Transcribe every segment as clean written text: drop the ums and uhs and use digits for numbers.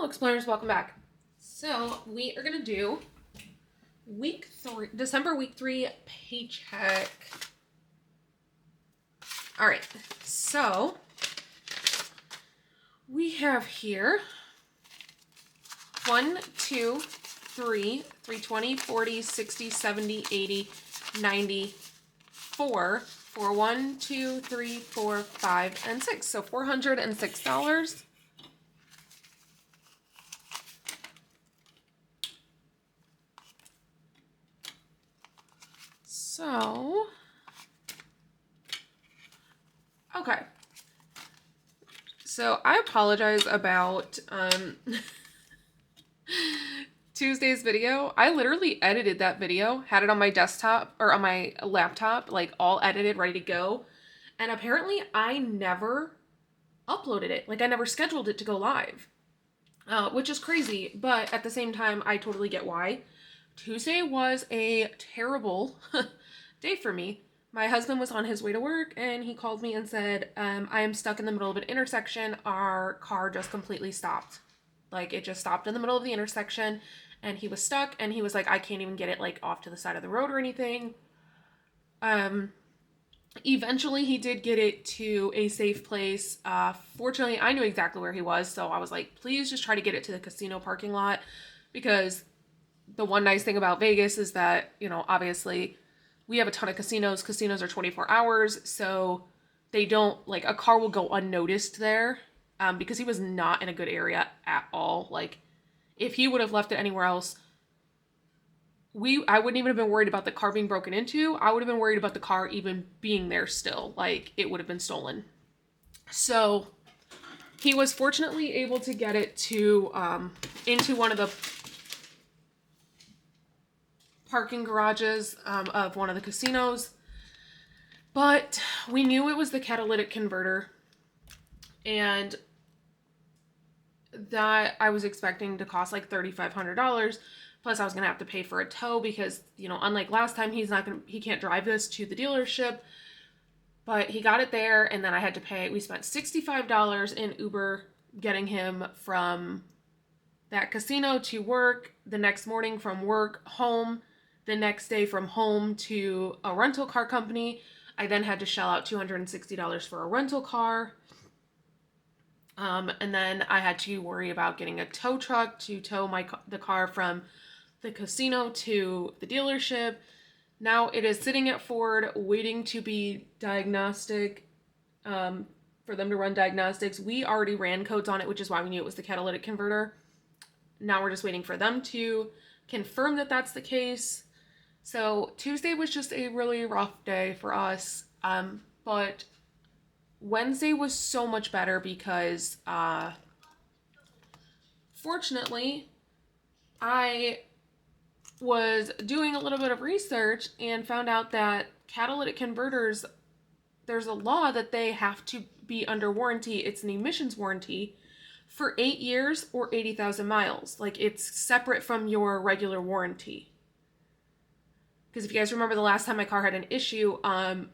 Hello Explorers, welcome back. So we are going to do December week 3 paycheck. All right, so we have here 1, 2, 3, 320, 40, 60, 70, 80, 90, 4 for 1, 2, 3, 4, 5, and 6. So $406. So, okay. So I apologize about Tuesday's video. I literally edited that video, had it on my desktop or on my laptop, like all edited, ready to go. And apparently I never uploaded it. Like I never scheduled it to go live, which is crazy. But at the same time, I totally get why. Tuesday was a terrible day for me. My husband was on his way to work and he called me and said, I am stuck in the middle of an intersection. Our car just completely stopped. Like it just stopped in the middle of the intersection and he was stuck and he was like, I can't even get it like off to the side of the road or anything. Eventually he did get it to a safe place. Fortunately, I knew exactly where he was. So I was like, please just try to get it to the casino parking lot, because the one nice thing about Vegas is that, you know, obviously we have a ton of casinos. Casinos are 24 hours. So they don't, like, a car will go unnoticed there, because he was not in a good area at all. Like, if he would have left it anywhere else, I wouldn't even have been worried about the car being broken into. I would have been worried about the car even being there still. Like, it would have been stolen. So he was fortunately able to get it to, into one of the parking garages of one of the casinos. But we knew it was the catalytic converter, and that I was expecting to cost like $3,500. Plus I was gonna have to pay for a tow because, you know, unlike last time, he can't drive this to the dealership. But he got it there, and then I had to pay. We spent $65 in Uber getting him from that casino to work, the next morning from work home, the next day from home to a rental car company. I then had to shell out $260 for a rental car. And then I had to worry about getting a tow truck to tow the car from the casino to the dealership. Now it is sitting at Ford waiting to be diagnostic, for them to run diagnostics. We already ran codes on it, which is why we knew it was the catalytic converter. Now we're just waiting for them to confirm that that's the case. So Tuesday was just a really rough day for us. But Wednesday was so much better because, fortunately, I was doing a little bit of research and found out that catalytic converters, there's a law that they have to be under warranty. It's an emissions warranty for 8 years or 80,000 miles. Like, it's separate from your regular warranty. Because if you guys remember the last time my car had an issue,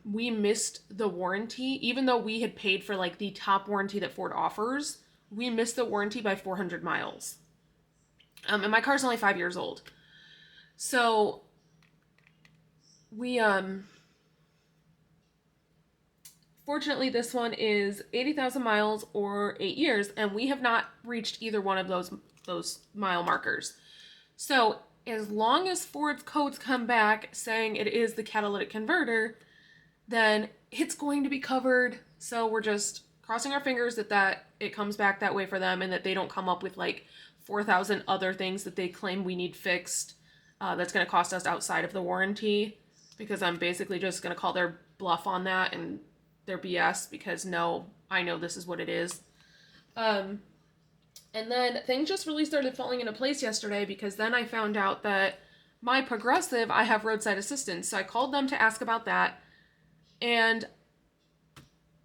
we missed the warranty. Even though we had paid for like the top warranty that Ford offers, we missed the warranty by 400 miles. And my car's only 5 years old. So we, fortunately this one is 80,000 miles or 8 years, and we have not reached either one of those mile markers. So as long as Ford's codes come back saying it is the catalytic converter, then it's going to be covered. So we're just crossing our fingers that it comes back that way for them, and that they don't come up with like 4,000 other things that they claim we need fixed, that's going to cost us outside of the warranty, because I'm basically just going to call their bluff on that and their BS, because no, I know this is what it is. And then things just really started falling into place yesterday, because then I found out that my Progressive, I have roadside assistance. So I called them to ask about that. And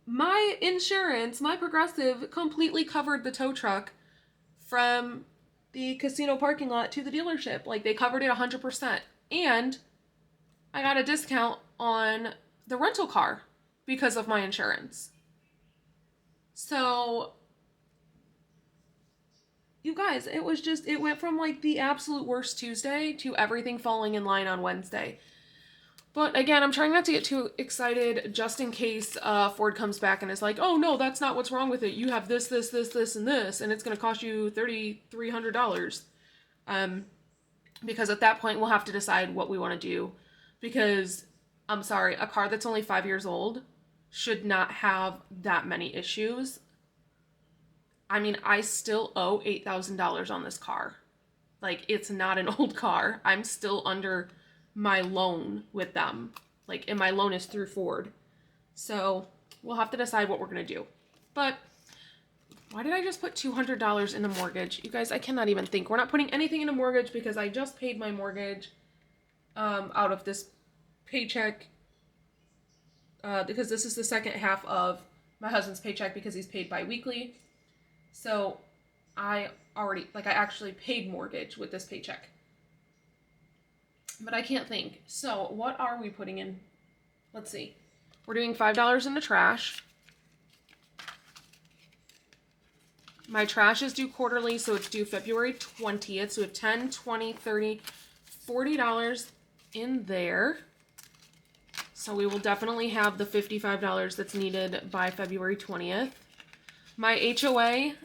my insurance, my Progressive, completely covered the tow truck from the casino parking lot to the dealership. Like, they covered it 100%. And I got a discount on the rental car because of my insurance. So you guys, it went from like the absolute worst Tuesday to everything falling in line on Wednesday. But again, I'm trying not to get too excited just in case Ford comes back and is like, oh no, that's not what's wrong with it. You have this, this, this, this, and this, and it's going to cost you $3,300. Because at that point, we'll have to decide what we want to do. Because, I'm sorry, a car that's only 5 years old should not have that many issues. I mean, I still owe $8,000 on this car. Like, it's not an old car. I'm still under my loan with them. Like, and my loan is through Ford. So, we'll have to decide what we're going to do. But, why did I just put $200 in a mortgage? You guys, I cannot even think. We're not putting anything in a mortgage because I just paid my mortgage out of this paycheck. Because this is the second half of my husband's paycheck because he's paid bi-weekly. So, I actually paid mortgage with this paycheck. But I can't think. So, what are we putting in? Let's see. We're doing $5 in the trash. My trash is due quarterly, so it's due February 20th. So we have $10, $20, $30, $40 in there. So we will definitely have the $55 that's needed by February 20th. My HOA,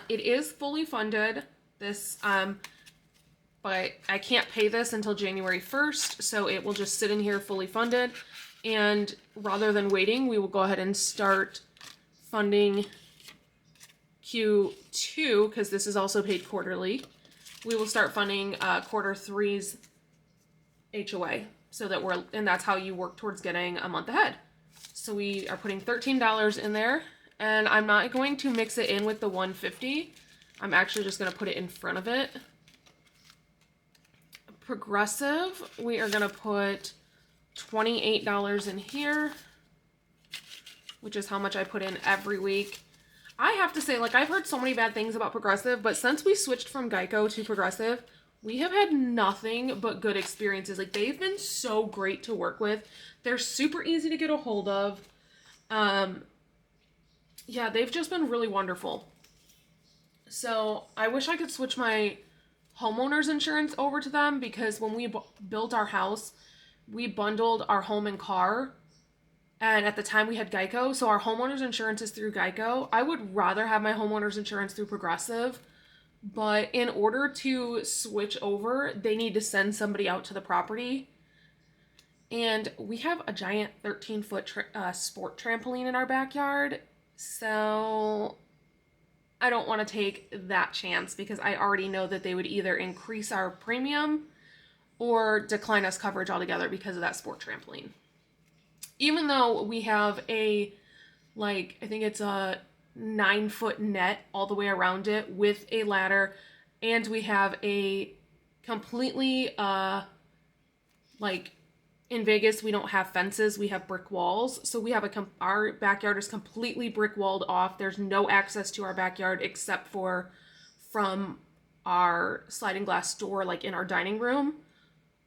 it is fully funded. This, but I can't pay this until January 1st, so it will just sit in here fully funded. And rather than waiting, we will go ahead and start funding Q2, because this is also paid quarterly. We will start funding quarter three's HOA, so that and that's how you work towards getting a month ahead. So we are putting $13 in there, and I'm not going to mix it in with the $150. I'm actually just going to put it in front of it. Progressive, we are going to put $28 in here, which is how much I put in every week. I have to say, like, I've heard so many bad things about Progressive, but since we switched from Geico to Progressive, we have had nothing but good experiences. Like, they've been so great to work with. They're super easy to get a hold of. Yeah, they've just been really wonderful. So, I wish I could switch my homeowner's insurance over to them, because when we built our house, we bundled our home and car. And at the time we had Geico, so our homeowner's insurance is through Geico. I would rather have my homeowner's insurance through Progressive, but in order to switch over, they need to send somebody out to the property. And we have a giant 13-foot sport trampoline in our backyard, so I don't want to take that chance, because I already know that they would either increase our premium or decline us coverage altogether because of that sport trampoline. Even though we have a, like, I think it's a 9-foot net all the way around it with a ladder, and we have a completely, like, in Vegas, we don't have fences, we have brick walls. So we have our backyard is completely brick walled off. There's no access to our backyard except for from our sliding glass door, like in our dining room.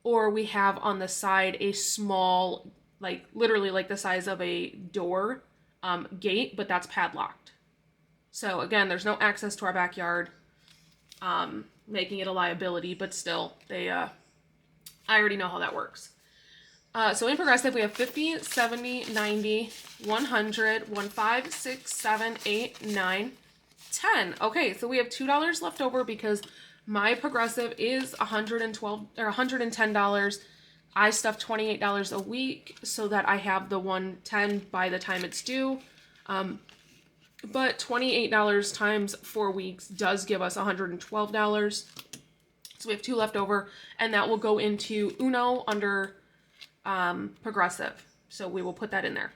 Or we have on the side a small, like literally like the size of a door gate, but that's padlocked. So again, there's no access to our backyard, making it a liability, but still, I already know how that works. So in Progressive, we have 50, 70, 90, 100, 15, 6, 7, 8, 9, 10. Okay, so we have $2 left over because my Progressive is $112 or $110. I stuff $28 a week so that I have the $110 by the time it's due. But $28 times 4 weeks does give us $112. So we have $2 left over, and that will go into Uno under Progressive. So we will put that in there.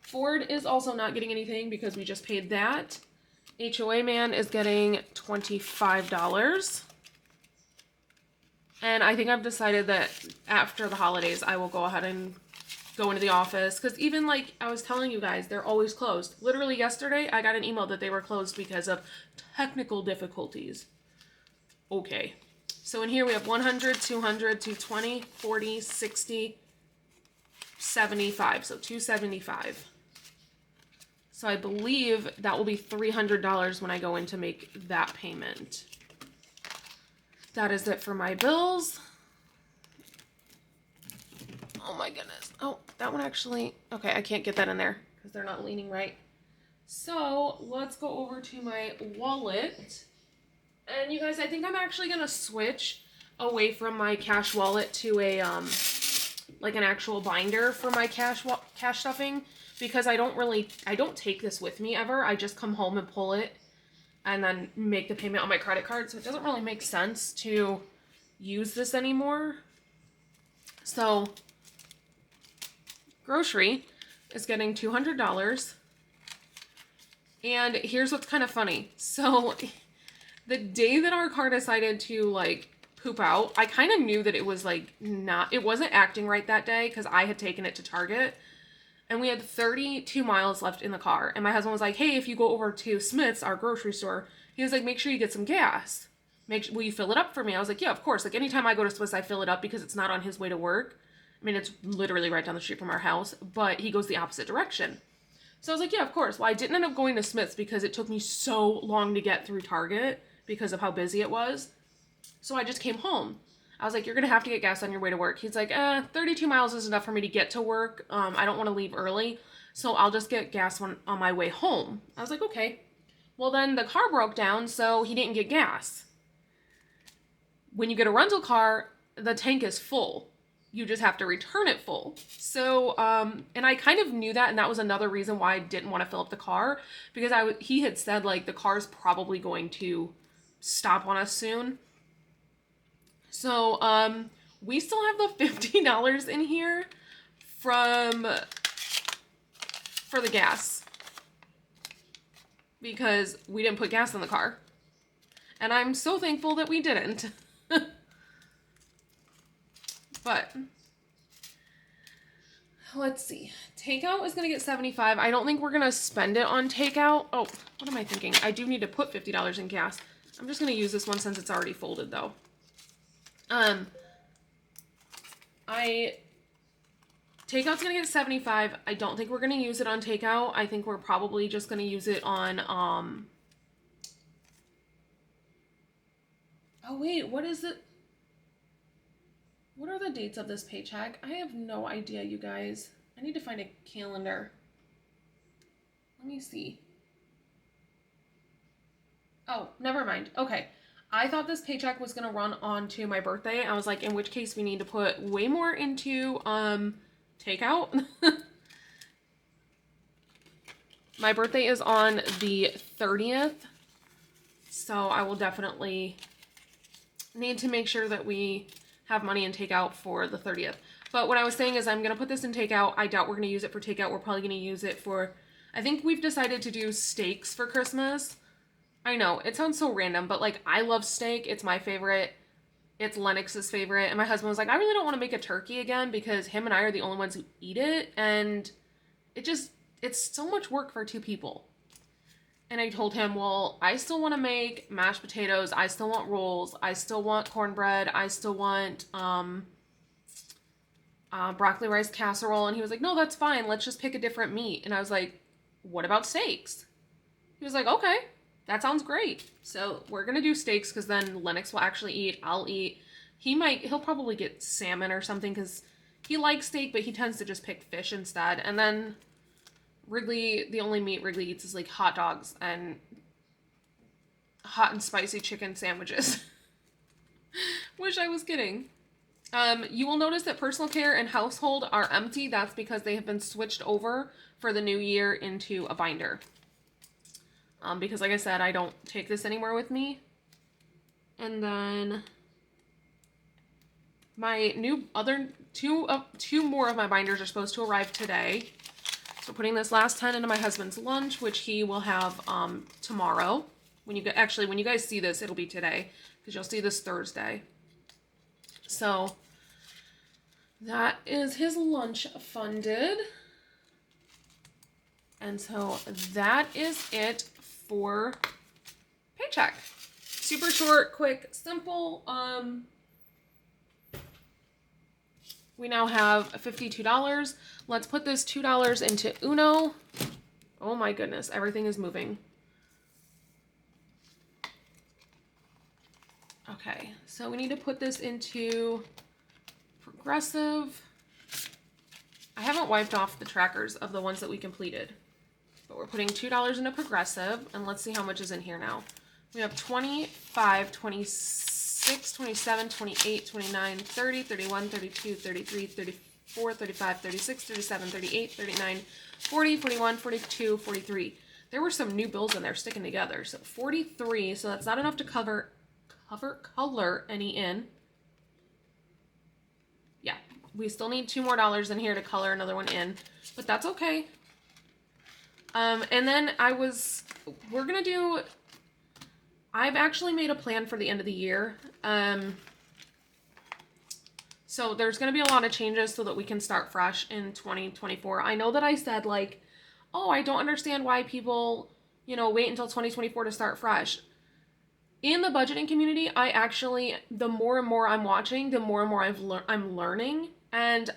Ford is also not getting anything because we just paid that. HOA man is getting $25. And I think I've decided that after the holidays, I will go ahead and go into the office. Because even like I was telling you guys, they're always closed. Literally yesterday, I got an email that they were closed because of technical difficulties. Okay. So in here we have 100, 200, 220, 40, 60, 75. So 275. So I believe that will be $300 when I go in to make that payment. That is it for my bills. Oh my goodness. Oh, that one actually, okay, I can't get that in there because they're not leaning right. So let's go over to my wallet. And you guys, I think I'm actually going to switch away from my cash wallet to a, like an actual binder for my cash stuffing, because I don't take this with me ever. I just come home and pull it and then make the payment on my credit card. So it doesn't really make sense to use this anymore. So grocery is getting $200. And here's what's kind of funny. So the day that our car decided to like poop out, I kind of knew that it was like it wasn't acting right that day because I had taken it to Target and we had 32 miles left in the car. And my husband was like, hey, if you go over to Smith's, our grocery store, he was like, make sure you get some gas. Will you fill it up for me? I was like, yeah, of course. Like anytime I go to Smith's, I fill it up because it's not on his way to work. I mean, it's literally right down the street from our house, but he goes the opposite direction. So I was like, yeah, of course. Well, I didn't end up going to Smith's because it took me so long to get through Target because of how busy it was. So I just came home. I was like, you're going to have to get gas on your way to work. He's like, 32 miles is enough for me to get to work. I don't want to leave early, so I'll just get gas on my way home. I was like, okay. Well, then the car broke down, so he didn't get gas. When you get a rental car, the tank is full. You just have to return it full. So, and I kind of knew that, and that was another reason why I didn't want to fill up the car, because he had said, like, the car's probably going to stop on us soon. So, we still have the $50 in here for the gas, because we didn't put gas in the car. And I'm so thankful that we didn't. But let's see. Takeout is going to get $75. I don't think we're going to spend it on takeout. Oh, what am I thinking? I do need to put $50 in gas. I'm just going to use this one since it's already folded though. Takeout's going to get $75. I don't think we're going to use it on takeout. I think we're probably just going to use it on, oh wait, what is it? What are the dates of this paycheck? I have no idea, you guys. I need to find a calendar. Let me see. Oh, never mind. Okay. I thought this paycheck was going to run on to my birthday. I was like, in which case we need to put way more into takeout. My birthday is on the 30th. So I will definitely need to make sure that we have money in takeout for the 30th. But what I was saying is I'm going to put this in takeout. I doubt we're going to use it for takeout. We're probably going to use it for, I think we've decided to do steaks for Christmas. I know, it sounds so random, but like I love steak. It's my favorite. It's Lennox's favorite. And my husband was like, I really don't want to make a turkey again because him and I are the only ones who eat it. And it's so much work for two people. And I told him, well, I still want to make mashed potatoes. I still want rolls. I still want cornbread. I still want broccoli rice casserole. And he was like, no, that's fine. Let's just pick a different meat. And I was like, what about steaks? He was like, okay, that sounds great. So we're going to do steaks because then Lennox will actually eat. I'll eat. He'll probably get salmon or something because he likes steak, but he tends to just pick fish instead. And then Wrigley, the only meat Wrigley eats is like hot dogs and hot and spicy chicken sandwiches. Wish I was kidding. You will notice that personal care and household are empty. That's because they have been switched over for the new year into a binder. Because like I said, I don't take this anywhere with me. And then my two more of my binders are supposed to arrive today. So putting this last 10 into my husband's lunch, which he will have tomorrow. When you guys see this, it'll be today because you'll see this Thursday. So that is his lunch funded. And so that is it for paycheck. Super short, quick, simple. We now have $52. Let's put this $2 into Uno. Oh my goodness, everything is moving. Okay, so we need to put this into Progressive. I haven't wiped off the trackers of the ones that we completed, but we're putting $2 into Progressive, and let's see how much is in here now. We have 25, 26, 27, 28, 29, 30, 31, 32, 33, 34, 35, 36, 37, 38, 39, 40, 41, 42, 43. There were some new bills in there sticking together. So 43, so that's not enough to color any in. Yeah, we still need $2 more in here to color another one in, but that's okay. And then I've actually made a plan for the end of the year. So there's going to be a lot of changes so that we can start fresh in 2024. I know that I said like, oh, I don't understand why people, wait until 2024 to start fresh. In the budgeting community, the more and more I'm watching, the more and more I'm learning, and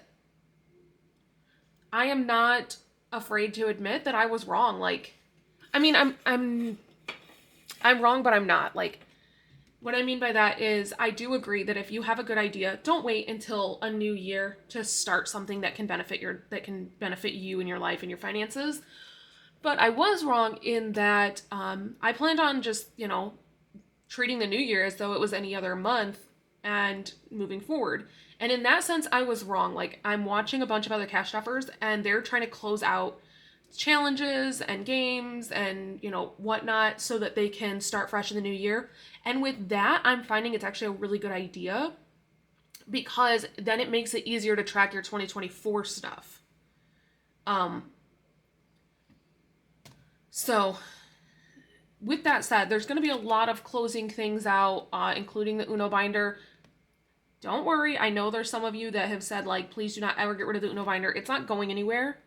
I am not afraid to admit that I was wrong. Like, I mean, I'm wrong, but I'm not. Like, what I mean by that is I do agree that if you have a good idea, don't wait until a new year to start something that can benefit you in your life and your finances. But I was wrong in that I planned on just, treating the new year as though it was any other month and moving forward. And in that sense, I was wrong. Like, I'm watching a bunch of other cash stuffers and they're trying to close out challenges and games and, whatnot so that they can start fresh in the new year. And with that, I'm finding it's actually a really good idea because then it makes it easier to track your 2024 stuff. So with that said, there's going to be a lot of closing things out, including the Uno binder. Don't worry. I know there's some of you that have said, like, please do not ever get rid of the Uno binder. It's not going anywhere.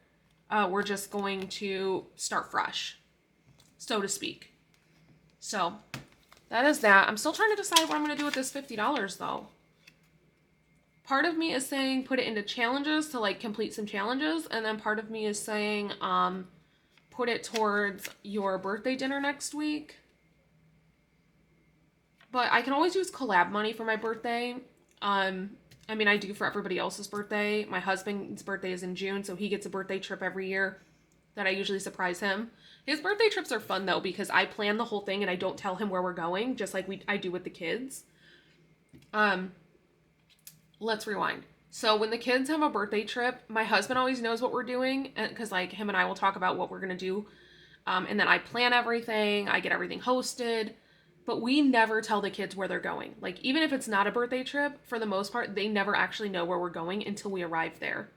We're just going to start fresh, so to speak. So that is that. I'm still trying to decide what I'm going to do with this $50 though. Part of me is saying put it into challenges to like complete some challenges. And then part of me is saying put it towards your birthday dinner next week. But I can always use collab money for my birthday. I mean, I do for everybody else's birthday. My husband's birthday is in June, so he gets a birthday trip every year that I usually surprise him. His birthday trips are fun, though, because I plan the whole thing and I don't tell him where we're going, just like I do with the kids. Let's rewind. So when the kids have a birthday trip, my husband always knows what we're doing, because like him and I will talk about what we're going to do. And then I plan everything. I get everything hosted. But we never tell the kids where they're going. Like, even if it's not a birthday trip, for the most part, they never actually know where we're going until we arrive there.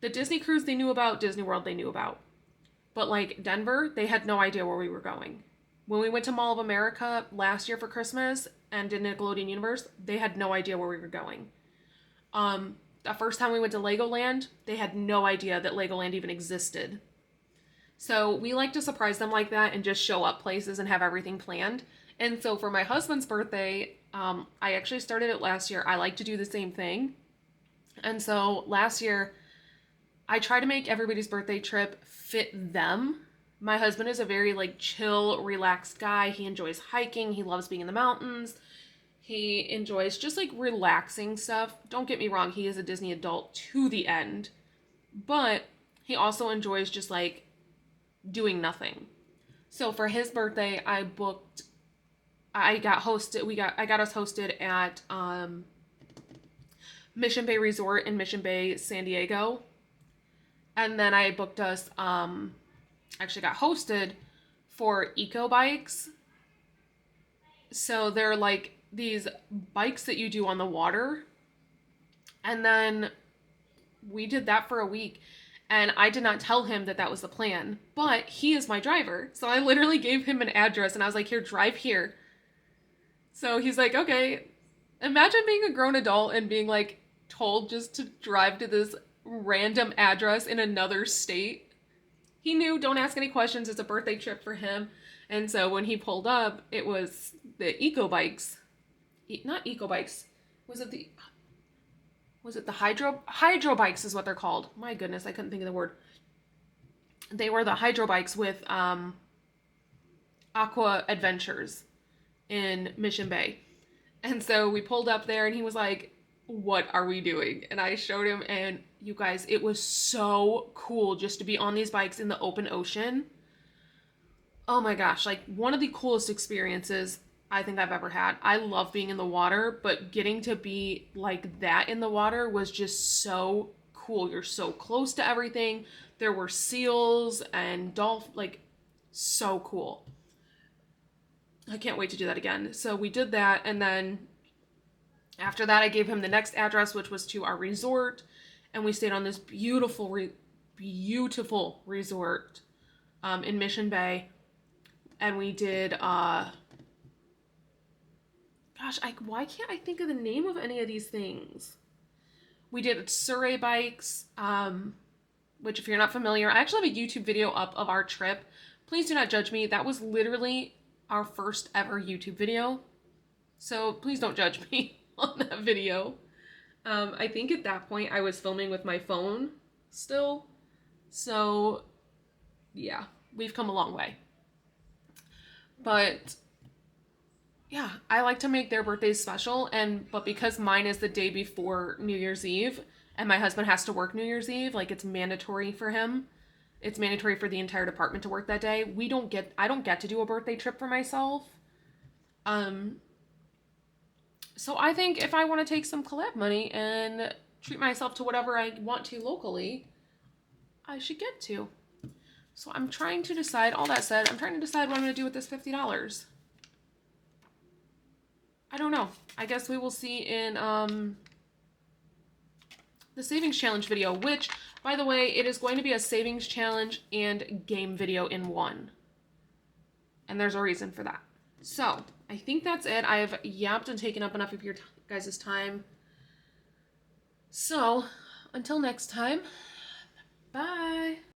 The Disney cruise they knew about, Disney World they knew about. But like Denver, they had no idea where we were going. When we went to Mall of America last year for Christmas and did Nickelodeon Universe, they had no idea where we were going. The first time we went to Legoland, they had no idea that Legoland even existed. So we like to surprise them like that and just show up places and have everything planned. And so for my husband's birthday, I actually started it last year. I like to do the same thing. And so last year, I try to make everybody's birthday trip fit them. My husband is a very like chill, relaxed guy. He enjoys hiking. He loves being in the mountains. He enjoys just like relaxing stuff. Don't get me wrong. He is a Disney adult to the end, but he also enjoys just like doing nothing. So for his birthday, I got us hosted at Mission Bay Resort in Mission Bay, San Diego. And then I booked us, actually got hosted for eco bikes. So they're like these bikes that you do on the water. And then we did that for a week. And I did not tell him that that was the plan. But he is my driver. So I literally gave him an address and I was like, here, drive here. So he's like, okay. Imagine being a grown adult and being like told just to drive to this random address in another state. He knew, don't ask any questions. It's a birthday trip for him. And so when he pulled up, it was the eco bikes. Not eco bikes. Was it the hydro bikes is what they're called. My goodness, I couldn't think of the word. They were the hydro bikes with Aqua Adventures in Mission Bay. And so we pulled up there and he was like, what are we doing? And I showed him, and you guys, it was so cool just to be on these bikes in the open ocean. Oh my gosh, like one of the coolest experiences I think I've ever had. I love being in the water, but getting to be like that in the water was just so cool. You're so close to everything. There were seals and dolphins, like so cool. I can't wait to do that again. So we did that, and then after that I gave him the next address, which was to our resort, and we stayed on this beautiful resort in Mission Bay. And we did why can't I think of the name of any of these things? We did Surrey bikes, which if you're not familiar, I actually have a YouTube video up of our trip. Please do not judge me. That was literally our first ever YouTube video. So please don't judge me on that video. I think at that point I was filming with my phone still. So yeah, we've come a long way. But yeah, I like to make their birthdays special, but because mine is the day before New Year's Eve and my husband has to work New Year's Eve, like it's mandatory for him. It's mandatory for the entire department to work that day. I don't get to do a birthday trip for myself. So I think if I want to take some collab money and treat myself to whatever I want to locally, I should get to. So I'm trying to decide, all that said, I'm trying to decide what I'm going to do with this $50. I don't know. I guess we will see in the savings challenge video, which, by the way, it is going to be a savings challenge and game video in one. And there's a reason for that. So, I think that's it. I have yapped and taken up enough of your guys' time. So, until next time, bye.